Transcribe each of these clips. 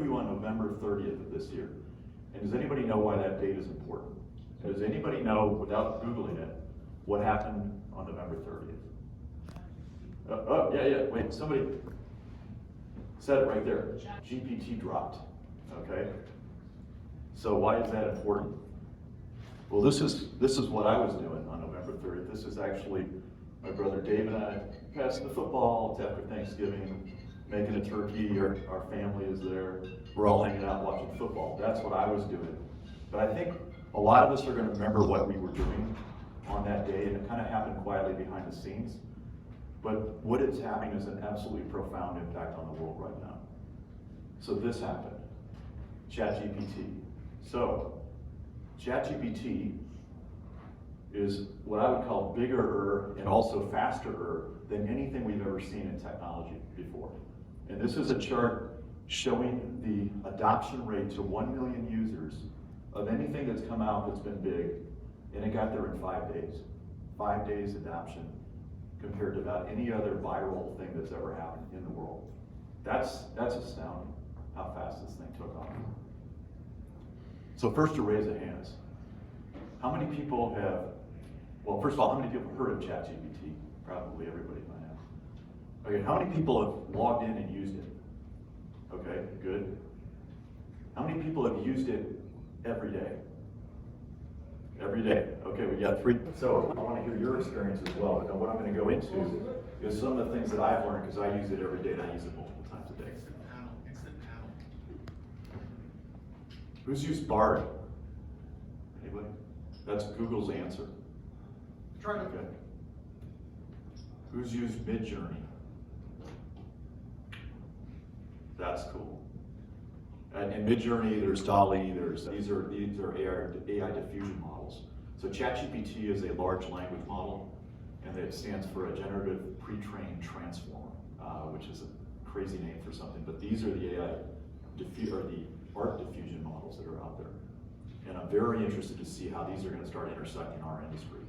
you on November 30th of this year. And does anybody know why that date is important? And does anybody know, without Googling it, what happened on November 30th? Yeah, wait, somebody said it right there. GPT dropped, okay? So why is that important? Well, this is what I was doing on November 30th. This is actually my brother Dave and I passing the football. It's after Thanksgiving, making a turkey. Our family is there. We're all hanging out watching football. That's what I was doing. But I think a lot of us are going to remember what we were doing on that day, and it kind of happened quietly behind the scenes. But what it's having is an absolutely profound impact on the world right now. So this happened, ChatGPT. So ChatGPT is what I would call bigger and also faster than anything we've ever seen in technology before. And this is a chart showing the adoption rate to 1 million users of anything that's come out that's been big, and it got there in 5 days. 5 days adoption compared to about any other viral thing that's ever happened in the world. That's astounding how fast this thing took off. So first, to raise of hands. How many people have, well, first of all, how many people have heard of ChatGPT? Probably everybody by now. Okay, how many people have logged in and used it? Okay, good. How many people have used it every day? Every day. Okay, we got 3. So I want to hear your experience as well. But what I'm going to go into is some of the things that I've learned, because I use it every day and I use it multiple times a day. Instant panel. Who's used Bard? Anybody? That's Google's answer. Try it. Okay. Who's used Midjourney? That's cool. And in Midjourney, there's DALL-E, these are AI diffusion models. So ChatGPT is a large language model, and it stands for a generative pre-trained transformer, which is a crazy name for something. But these are the the art diffusion models that are out there. And I'm very interested to see how these are going to start intersecting our industry.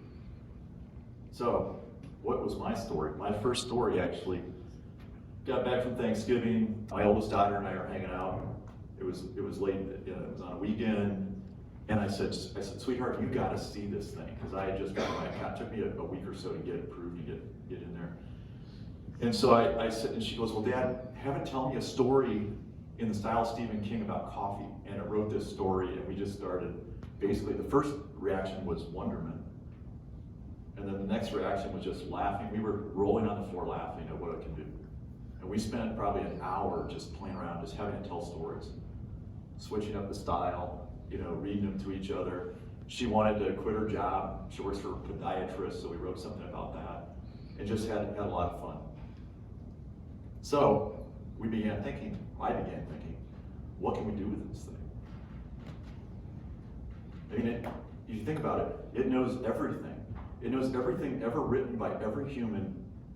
So, what was my story? My first story actually, got back from Thanksgiving. My oldest daughter and I are hanging out. It was late. It was on a weekend, and I said, sweetheart, you got to see this thing, because I had just got my account. It took me a week or so to get it approved and get in there. And so I said, and she goes, well, Dad, have it tell me a story in the style of Stephen King about coffee. And it wrote this story, and we just started. Basically, the first reaction was wonderment, and then the next reaction was just laughing. We were rolling on the floor laughing at what it can do. And we spent probably an hour just playing around, just having to tell stories, switching up the style, reading them to each other. She wanted to quit her job. She works for a podiatrist, so we wrote something about that, and just had a lot of fun. So I began thinking, what can we do with this thing? I mean, if you think about it, it knows everything. It knows everything ever written by every human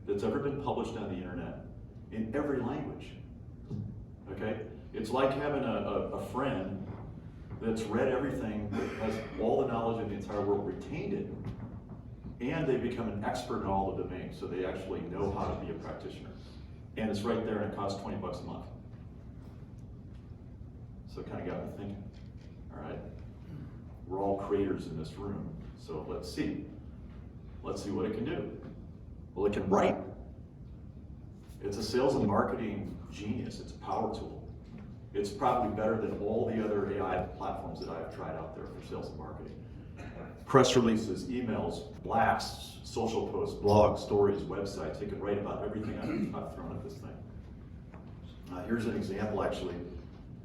that's ever been published on the internet in every language. Okay? It's like having a friend that's read everything, that has all the knowledge of the entire world, retained it, and they become an expert in all the domains, so they actually know how to be a practitioner. And it's right there, and it costs $20 a month. So it kind of got me thinking, all right, we're all creators in this room, so let's see what it can do. Well, it can write. It's a sales and marketing genius. It's a power tool. It's probably better than all the other AI platforms that I've tried out there for sales and marketing. Press releases, emails, blasts, social posts, blogs, stories, websites. It can write about everything I've thrown at this thing. Here's an example, actually.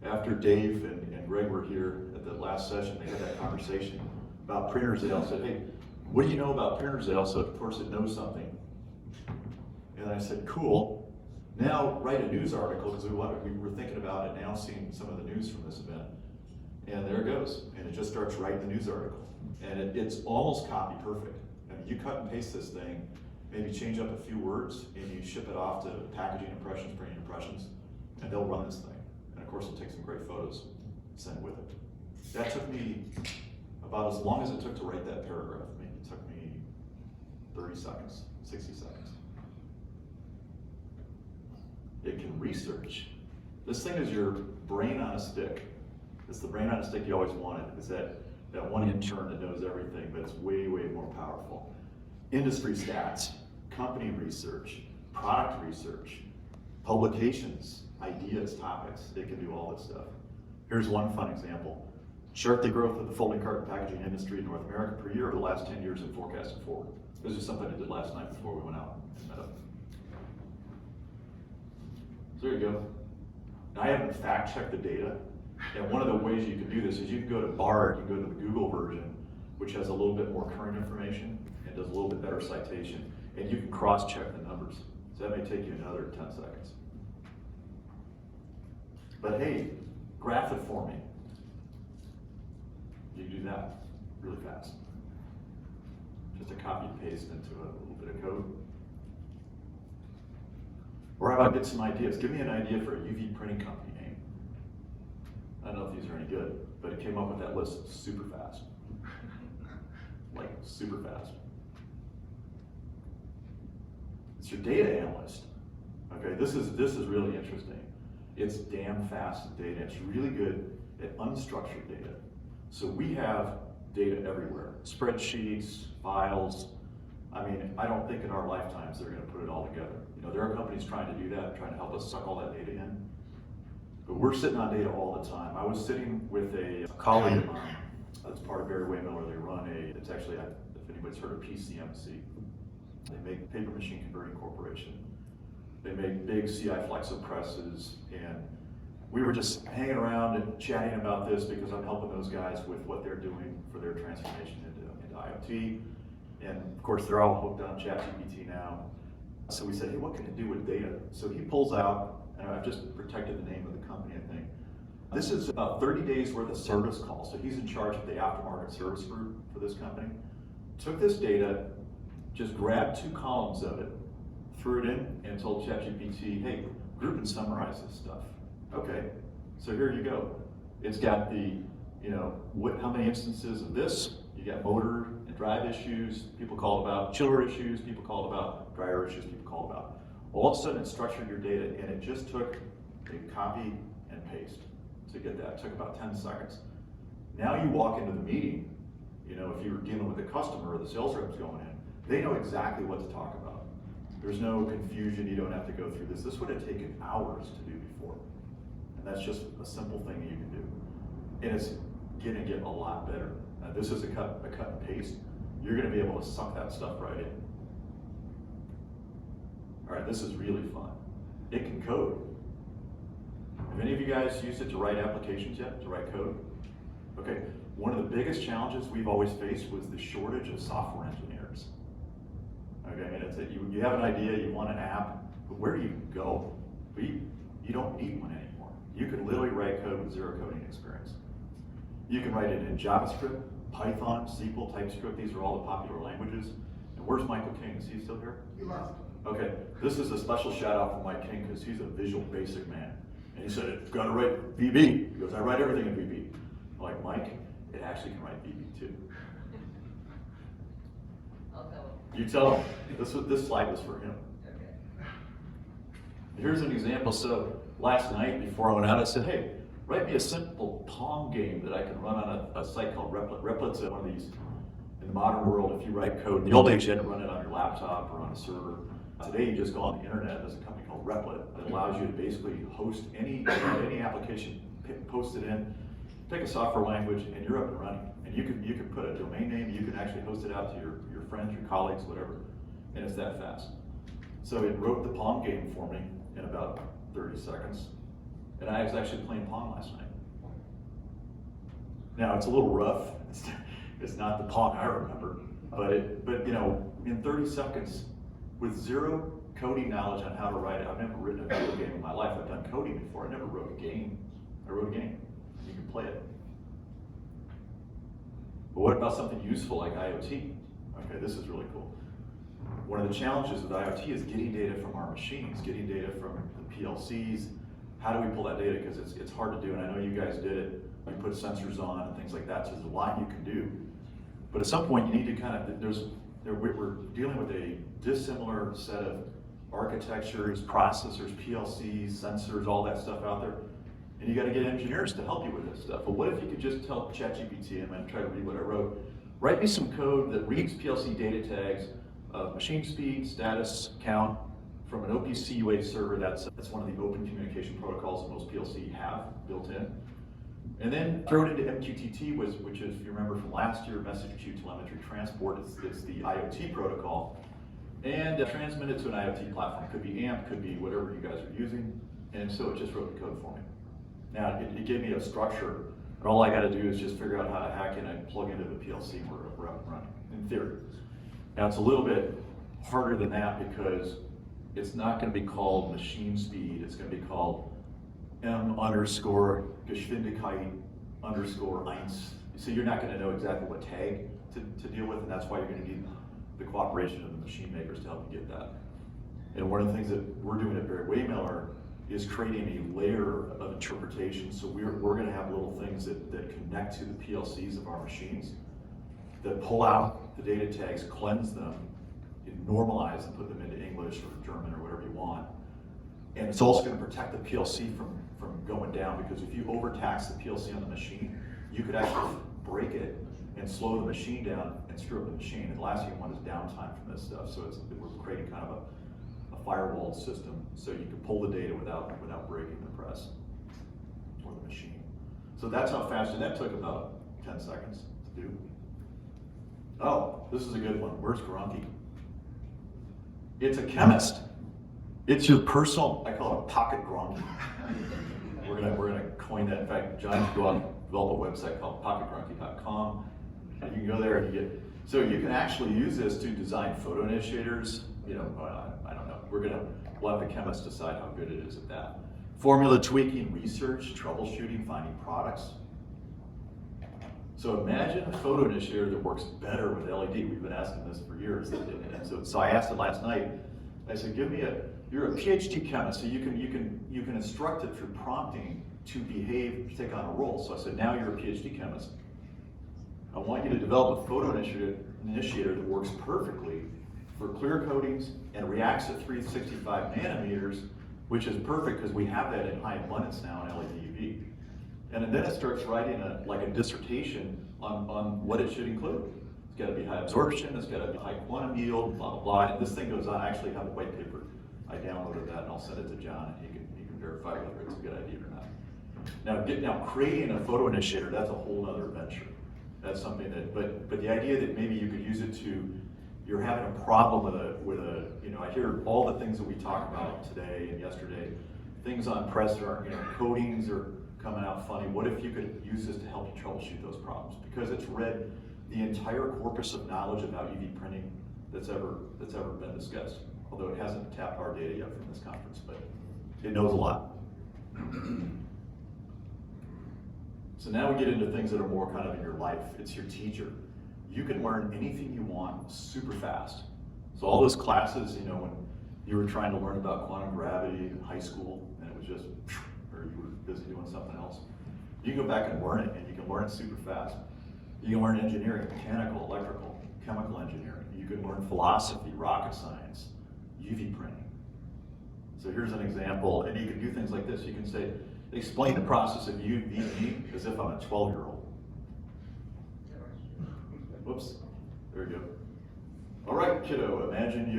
After Dave and Greg were here at the last session, they had that conversation about printers. They all said, hey, what do you know about printers? They all said, of course, it knows something. And I said, cool. Now write a news article, because we were thinking about it now, seeing some of the news from this event. And there it goes. And it just starts writing the news article. And it's almost copy perfect. I mean, you cut and paste this thing, maybe change up a few words, and you ship it off to packaging impressions, printing impressions, and they'll run this thing. And of course, it'll take some great photos, send with it. That took me about as long as it took to write that paragraph. Maybe it took me 30 seconds, 60 seconds. It can research. This thing is your brain on a stick. It's the brain on a stick you always wanted. It's that one intern that knows everything, but it's way, way more powerful. Industry stats, company research, product research, publications, ideas, topics. It can do all this stuff. Here's one fun example. Chart the growth of the folding carton packaging industry in North America per year over the last 10 years and forecast it forward. This is something I did last night before we went out and met up. So there you go. Now, I haven't fact checked the data, and one of the ways you can do this is you can go to Bard, you can go to the Google version, which has a little bit more current information and does a little bit better citation, and you can cross-check the numbers. So that may take you another 10 seconds. But hey, graph it for me. You can do that really fast. Just a copy and paste into a little bit of code. Or how about get some ideas? Give me an idea for a UV printing company name. I don't know if these are any good, but it came up with that list super fast. Like super fast. It's your data analyst. Okay, this is really interesting. It's damn fast data. It's really good at unstructured data. So we have data everywhere. Spreadsheets, files. I mean, I don't think in our lifetimes they're going to put it all together. You know, there are companies trying to do that, trying to help us suck all that data in. But we're sitting on data all the time. I was sitting with a colleague of mine that's part of Barry Waymiller. They run it's actually, if anybody's heard of PCMC, they make paper machine converting corporation. They make big CI flexo presses, and we were just hanging around and chatting about this because I'm helping those guys with what they're doing for their transformation into IoT. And of course, they're all hooked on ChatGPT now. So we said, hey, what can it do with data? So he pulls out, and I've just protected the name of the company, I think. This is about 30 days worth of service calls. So he's in charge of the aftermarket service group for this company. Took this data, just grabbed 2 columns of it, threw it in, and told ChatGPT, hey, group and summarize this stuff. Okay, so here you go. It's got the, how many instances of this? You got motor and drive issues, people called about chiller issues, people called about dryer issues, people called about. All of a sudden it structured your data, and it just took a copy and paste to get that. It took about 10 seconds. Now you walk into the meeting, if you were dealing with a customer or the sales rep's going in, they know exactly what to talk about. There's no confusion, you don't have to go through this. This would have taken hours to do before. And that's just a simple thing that you can do. And it's gonna get a lot better. Now, this is a cut and paste. You're gonna be able to suck that stuff right in. All right, this is really fun. It can code. Have any of you guys used it to write applications yet, to write code? Okay, one of the biggest challenges we've always faced was the shortage of software engineers. Okay, and it's you have an idea, you want an app, but where do you go? You don't need one anymore. You can literally write code with zero coding experience. You can write it in JavaScript, Python, SQL, TypeScript. These are all the popular languages. And where's Michael King? Is he still here? He left. Okay, this is a special shout out for Mike King because he's a Visual Basic man. And he said, it's gonna write VB. He goes, I write everything in VB. I'm like, Mike, it actually can write VB too. I'll tell him. You tell him. This slide was for him. Okay. Here's an example. So last night before I went out, I said, hey, write me a simple Pong game that I can run on a site called Replit. Replit's one of these, in the modern world, if you write code, in the old days you had to run it on your laptop or on a server. Today you just go on the internet. There's a company called Replit that allows you to basically host any application, post it in, pick a software language, and you're up and running. And you can put a domain name, you can actually host it out to your friends, your colleagues, whatever, and it's that fast. So it wrote the Pong game for me in about 30 seconds. And I was actually playing Pong last night. Now it's a little rough. It's not the Pong I remember, but in 30 seconds, with zero coding knowledge on how to write it, I've never written a video game in my life. I've done coding before. I never wrote a game. I wrote a game. You can play it. But what about something useful like IoT? Okay, this is really cool. One of the challenges with IoT is getting data from our machines, getting data from the PLCs. How do we pull that data? Because it's hard to do, and I know you guys did it. You put sensors on and things like that, so there's a lot you can do. But at some point, you need to we're dealing with a dissimilar set of architectures, processors, PLCs, sensors, all that stuff out there. And you got to get engineers to help you with this stuff. But what if you could just tell ChatGPT, I'm going to try to read what I wrote, write me some code that reads PLC data tags of machine speed, status, count, from an OPC UA server. That's one of the open communication protocols that most PLC have built in. And then throw it into MQTT, which is, if you remember from last year, message queue telemetry transport. It's the IoT protocol. And transmit it to an IoT platform. Could be AMP, could be whatever you guys are using. And so it just wrote the code for me. Now, it gave me a structure, and all I got to do is just figure out how to hack in and plug into the PLC and we're up and running, in theory. Now, it's a little bit harder than that because it's not going to be called machine speed. It's going to be called M_Geschwindigkeit _1. So you're not going to know exactly what tag to deal with, and that's why you're going to need the cooperation of the machine makers to help you get that. And one of the things that we're doing at Barry Waymiller is creating a layer of interpretation. So we're going to have little things that connect to the PLCs of our machines that pull out the data tags, cleanse them, and normalize and put them into English or German or whatever you want. And it's also going to protect the PLC from going down, because if you overtax the PLC on the machine, you could actually break it and slow the machine down and screw up the machine. And the last thing you want is downtime from this stuff. So we're creating kind of a firewall system so you can pull the data without breaking the press or the machine. So that's how fast, and that took about 10 seconds to do. Oh, this is a good one. Where's Grunky? It's a chemist. It's your personal, I call it a pocket Grunky. We're gonna coin that. In fact, John can go out and develop a website called pocketgrunky.com, and you can go there and you can actually use this to design photo initiators. You know, I don't know. We'll have the chemist decide how good it is at that. Formula tweaking, research, troubleshooting, finding products. So imagine a photo initiator that works better with LED. We've been asking this for years, and so I asked it last night. I said, you're a PhD chemist, so you can instruct it through prompting to behave, to take on a role. So I said, now you're a PhD chemist. I want you to develop a photo initiator that works perfectly for clear coatings and reacts at 365 nanometers, which is perfect because we have that in high abundance now in LED UV. And then it starts writing a dissertation on what it should include. It's got to be high absorption, it's got to be high quantum yield, blah, blah, blah. And this thing goes on. I actually have a white paper. I downloaded that and I'll send it to John, and he can verify whether it's a good idea or not. Now creating a photo initiator, that's a whole other venture. That's something that, but the idea that maybe you could use it to, you're having a problem with a, I hear all the things that we talked about today and yesterday, things on press are, coatings are coming out funny. What if you could use this to help you troubleshoot those problems? Because it's read the entire corpus of knowledge about UV printing that's ever been discussed. Although it hasn't tapped our data yet from this conference, but it knows a lot. So now we get into things that are more kind of in your life. It's your teacher. You can learn anything you want super fast. So all those classes, when you were trying to learn about quantum gravity in high school, and it was just, or you were busy doing something else, you can go back and learn it, and you can learn it super fast. You can learn engineering, mechanical, electrical, chemical engineering. You can learn philosophy, rocket science, UV printing. So here's an example, and you can do things like this. You can say, explain the process of UV as if I'm a 12-year-old. Whoops, there we go. All right, kiddo, imagine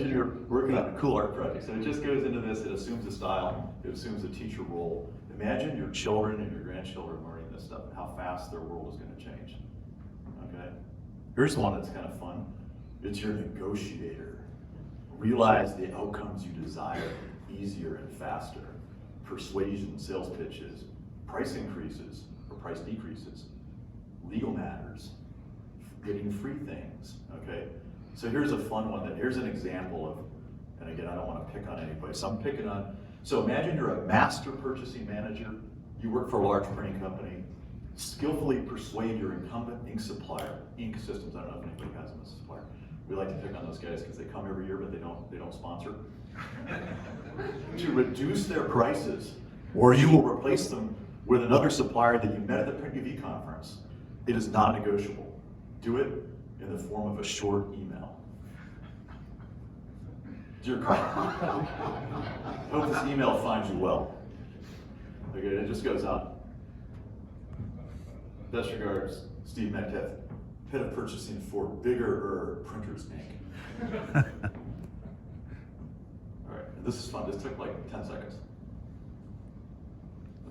you're working on a cool art project. So it just goes into this, it assumes a style, it assumes a teacher role. Imagine your children and your grandchildren learning this stuff and how fast their world is going to change. Okay? Here's one that's kind of fun. It's your negotiator. Realize the outcomes you desire easier and faster. Persuasion, sales pitches, price increases or price decreases, legal matters, getting free things, okay? So here's a fun one. Here's an example of, and again, I don't want to pick on anybody, so I'm picking on, so imagine you're a master purchasing manager, you work for a large printing company, skillfully persuade your incumbent ink supplier, Ink Systems, I don't know if anybody has them as a supplier. We like to pick on those guys because they come every year, but they don't sponsor. To reduce their prices, or you will replace them with another supplier that you met at the Print UV conference. It is not negotiable. Do it in the form of a short email. Dear Carl, hope this email finds you well. Okay, it just goes on. Best regards, Steve Metcalf, head of purchasing for bigger printers Inc. All right, this is fun. This took like 10 seconds.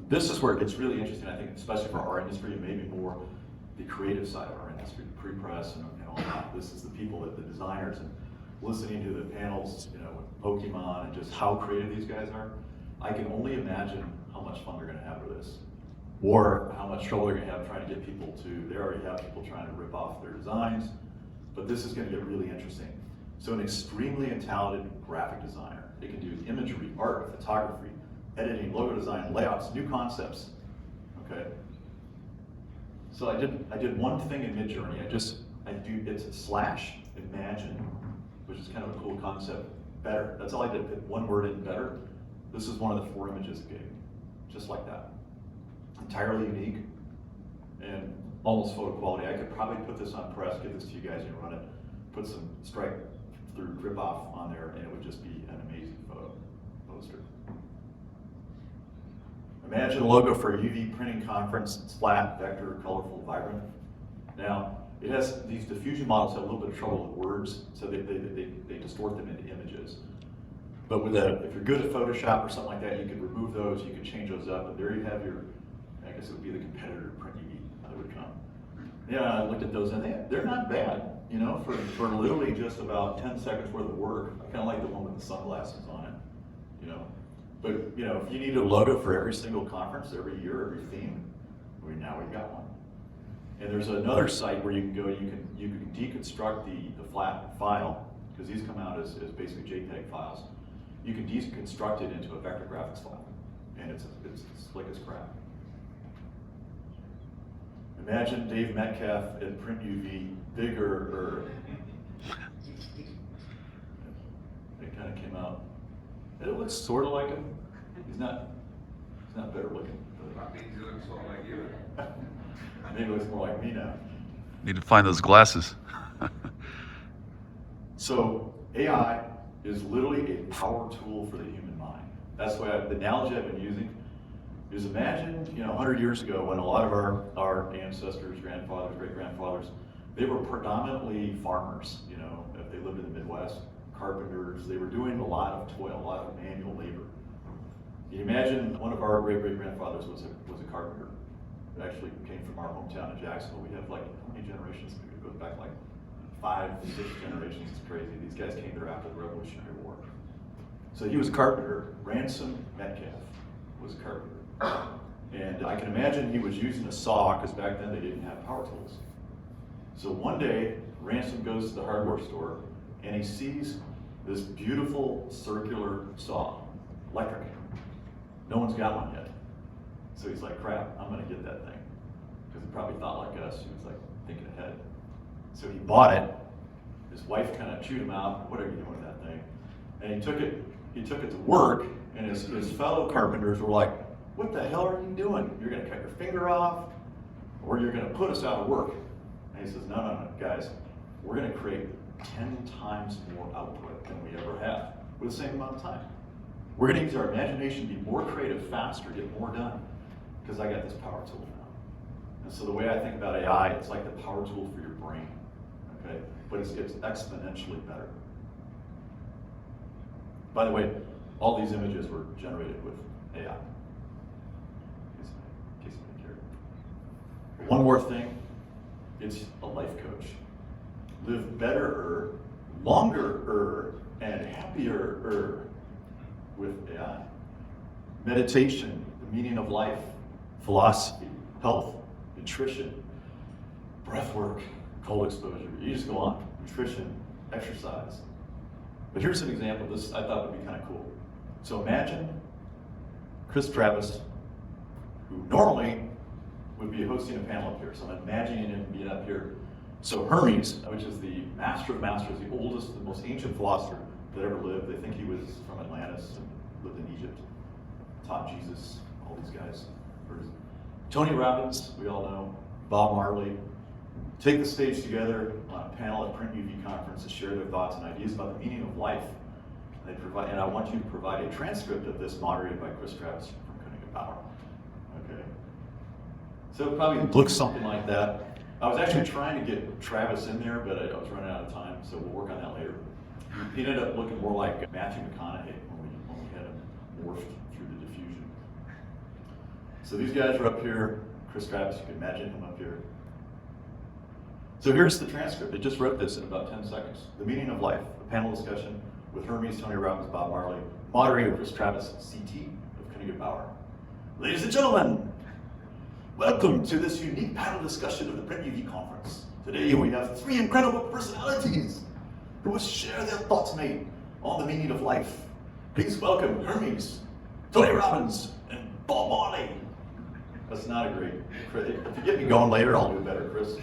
This is where it gets really interesting, I think, especially for our industry, and maybe more the creative side of our industry, pre-press and all that. This is the people, the designers, and listening to the panels, with Pokemon and just how creative these guys are. I can only imagine how much fun they're going to have with this, or how much trouble they're going to have trying to get people to. They already have people trying to rip off their designs, but this is going to get really interesting. So, an extremely talented graphic designer. They can do imagery, art, photography, editing, logo design, layouts, new concepts. Okay. So I did one thing in Midjourney. It's slash imagine, which is kind of a cool concept. Better. That's all I did. Put one word in, better. This is one of the 4 images it gave me, just like that. Entirely unique and almost photo quality. I could probably put this on press, give this to you guys, and run it. Put some strike through grip off on there, and it would just be an amazing photo poster. Imagine a logo for a UV printing conference. It's flat, vector, colorful, vibrant. Now, it has these diffusion models have a little bit of trouble with words, so they distort them into images. But with if you're good at Photoshop or something like that, you could remove those, you could change those up, and there you have your, I guess it would be the competitor print UV that would come. Yeah, I looked at those, and they're not bad, for literally just about 10 seconds worth of work. I kind of like the one with the sunglasses on it, But, if you need a logo for every single conference, every year, every theme, now we've got one. And there's another site where you can go, you can deconstruct the flat file, because these come out as basically JPEG files. You can deconstruct it into a vector graphics file, and it's slick as crap. Imagine Dave Metcalf in print UV, bigger. It kind of came out. It looks sort of like him. He's not better looking. I think he looks more like you. Maybe it looks more like me now. Need to find those glasses. So AI is literally a power tool for the human mind. That's why the analogy I've been using is imagine, 100 years ago when a lot of our ancestors, grandfathers, great-grandfathers, they were predominantly farmers, if they lived in the Midwest, carpenters. They were doing a lot of toil, a lot of manual labor. You imagine one of our great-great-grandfathers was a carpenter. It actually came from our hometown in Jacksonville. We have how many generations? It goes back 5, 6 generations. It's crazy. These guys came there after the Revolutionary War. So he was a carpenter. Ransom Metcalf was a carpenter. And I can imagine he was using a saw, because back then they didn't have power tools. So one day, Ransom goes to the hardware store, and he sees this beautiful circular saw, electric. No one's got one yet. So he's like, crap, I'm gonna get that thing. Because he probably thought like us, he was thinking ahead. So he bought it. His wife kind of chewed him out, what are you doing with that thing? And he took it to work, and his fellow carpenters were like, what the hell are you doing? You're gonna cut your finger off, or you're gonna put us out of work. And he says, no, guys, we're gonna create 10 times more output than we ever have with the same amount of time. We're gonna use our imagination to be more creative, faster, get more done, because I got this power tool now. And so the way I think about AI, it's like the power tool for your brain, okay? But it's exponentially better. By the way, all these images were generated with AI. In case you didn't care. One more thing, it's a life coach. Live better, longer, and happier with AI. Meditation, the meaning of life, philosophy, health, nutrition, breath work, cold exposure. You just go on. Nutrition, exercise. But here's an example. This I thought would be kind of cool. So imagine Chris Travis, who normally would be hosting a panel up here. So I'm imagining him being up here. So Hermes, which is the master of masters, the oldest, the most ancient philosopher that ever lived. They think he was from Atlantis and lived in Egypt, taught Jesus, all these guys. Tony Robbins, we all know, Bob Marley, take the stage together on a panel at Print UV conference to share their thoughts and ideas about the meaning of life. And I want you to provide a transcript of this moderated by Chris Travis from Koenig & Bauer. So it probably looks something like that. I was actually trying to get Travis in there, but I was running out of time, so we'll work on that later. He ended up looking more like Matthew McConaughey when we had him morphed through the diffusion. So these guys are up here. Chris Travis, you can imagine him up here. So here's the transcript. I just wrote this in about 10 seconds. The meaning of life, a panel discussion with Hermes, Tony Robbins, Bob Marley, moderator Chris Travis, CT of Koenig & Bauer. Ladies and gentlemen, welcome to this unique panel discussion of the Print UV conference. Today we have three incredible personalities who will share their thoughts made on the meaning of life. Please welcome Hermes, Tony Robbins, and Bob Marley. That's not a great credit. If you get me going later, I'll do better, Chris.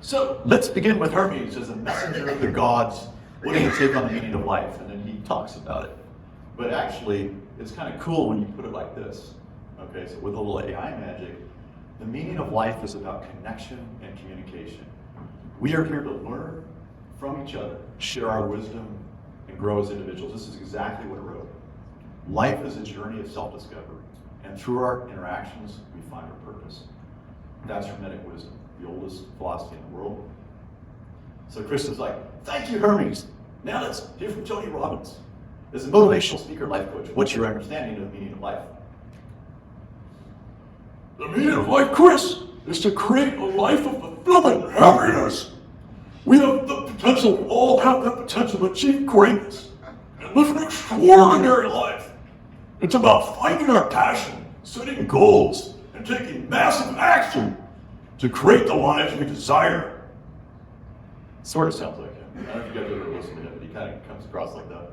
So let's begin with Hermes as a messenger of the gods. What do you take on the meaning of life? And then he talks about it. But actually, it's kind of cool when you put it like this. Okay, so with a little AI magic, the meaning of life is about connection and communication. We are here to learn from each other, share our wisdom, and grow as individuals. This is exactly what it wrote. Life is a journey of self-discovery, and through our interactions, we find our purpose. That's Hermetic wisdom, the oldest philosophy in the world. So Chris is like, thank you, Hermes. Now let's hear from Tony Robbins. As a motivational speaker, life coach, what's your understanding of the meaning of life? The meaning of life, Chris, is to create a life of fulfillment and happiness. We have the potential, we all have the potential to achieve greatness and live an extraordinary life. It's about finding our passion, setting goals, and taking massive action to create the lives we desire. Sort of sounds like him. I don't know if you guys ever listened to him, but he kind of comes across like that.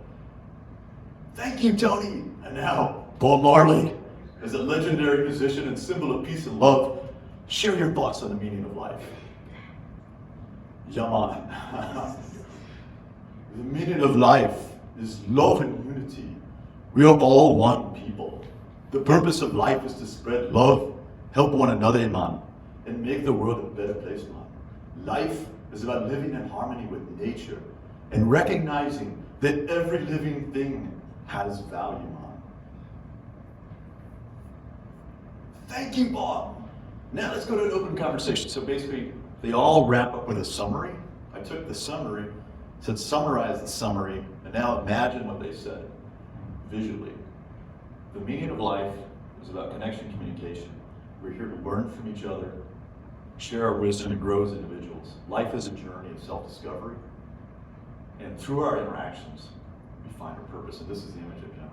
Thank you, Tony. And now, Bob Marley, as a legendary musician and symbol of peace and love, share your thoughts on the meaning of life. Yaman. The meaning of life is love and unity. We are all one people. The purpose of life is to spread love, help one another, man, and make the world a better place, man. Life is about living in harmony with nature and recognizing that every living thing has value, man. Thank you, Bob. Now let's go to an open conversation. So basically, they all wrap up with a summary. I took the summary, said summarize the summary, and now imagine what they said visually. The meaning of life is about connection, communication. We're here to learn from each other, share our wisdom, and grow as individuals. Life is a journey of self-discovery, and through our interactions, we find our purpose. And this is the image I've generated.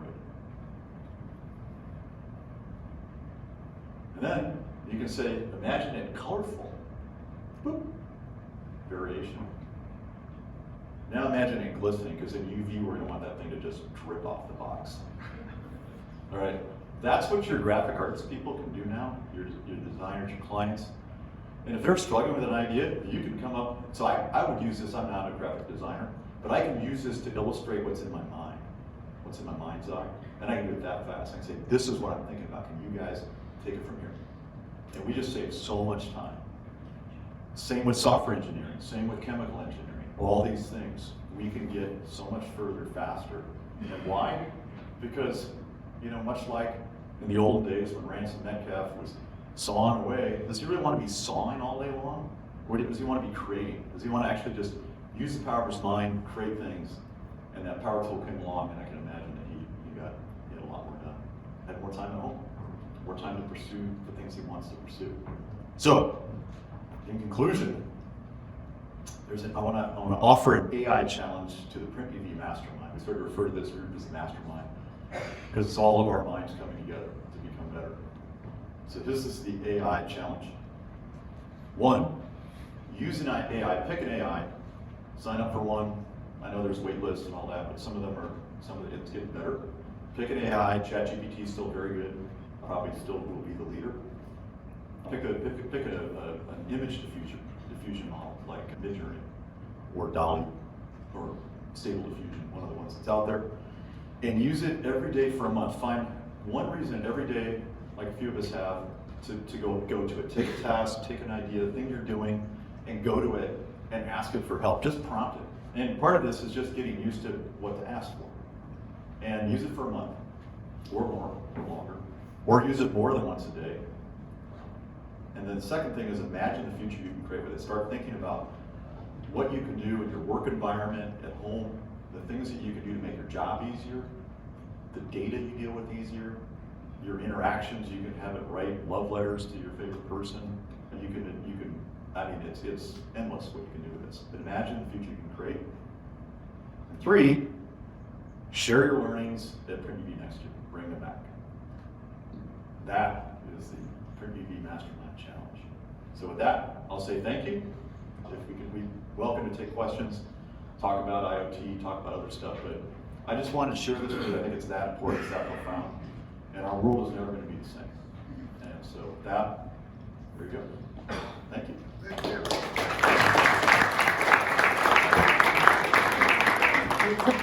And then you can say, imagine it colorful. Boop. Variation. Now imagine it glistening, because in UV we're going to want that thing to just drip off the box. All right, that's what your graphic arts people can do now, your designers, your clients. And if they're struggling with an idea, you can come up. So I would use this. I'm not a graphic designer, but I can use this to illustrate what's in my mind, what's in my mind's eye. And I can do it that fast. I can say, this is what I'm thinking about. Can you guys take it from here? And we just save so much time. Same with software engineering, same with chemical engineering. All these things, we can get so much further faster. And why? Because, you know, much like in the old days when Steve Metcalf was sawing away, does he really want to be sawing all day long? Or does he want to be creating? Does he want to actually just use the power of his mind, create things? And that power tool came along, and I can imagine that he had a lot more done. Had more time at home, more time to pursue the things he wants to pursue. So, in conclusion, I want to offer an AI challenge to the Print UV Mastermind. We sort of refer to this group as the Mastermind, because it's all of our minds coming together to become better. So this is the AI challenge. 1, use an AI, pick an AI, sign up for one. I know there's wait lists and all that, but some of it's getting better. Pick an AI, ChatGPT is still very good, probably still will be the leader. Pick an image diffusion model like Midjourney or Dolly or Stable Diffusion, one of the ones that's out there, and use it every day for a month. Find one reason every day, like a few of us have, to go to it. Take a task, take an idea, the thing you're doing, and go to it and ask it for help. Just prompt it. And part of this is just getting used to what to ask for. And use it for a month, or more, or longer. Or use it more than once a day. And then the second thing is imagine the future you can create with it. Start thinking about what you can do in your work environment, at home, the things that you can do to make your job easier, the data you deal with easier, your interactions, you can have it write love letters to your favorite person, and you can, I mean, it's endless what you can do with this. But imagine the future you can create. And 3, share your learnings at Print UV next year. Bring them back. That is the Print UV Mastermind Challenge. So with that, I'll say thank you. If we can, we welcome to take questions, talk about IoT, talk about other stuff, but I just wanted to share this because I think it's that important, it's that profound, and our world is never going to be the same. And so with that, there you go. Thank you. Thank you.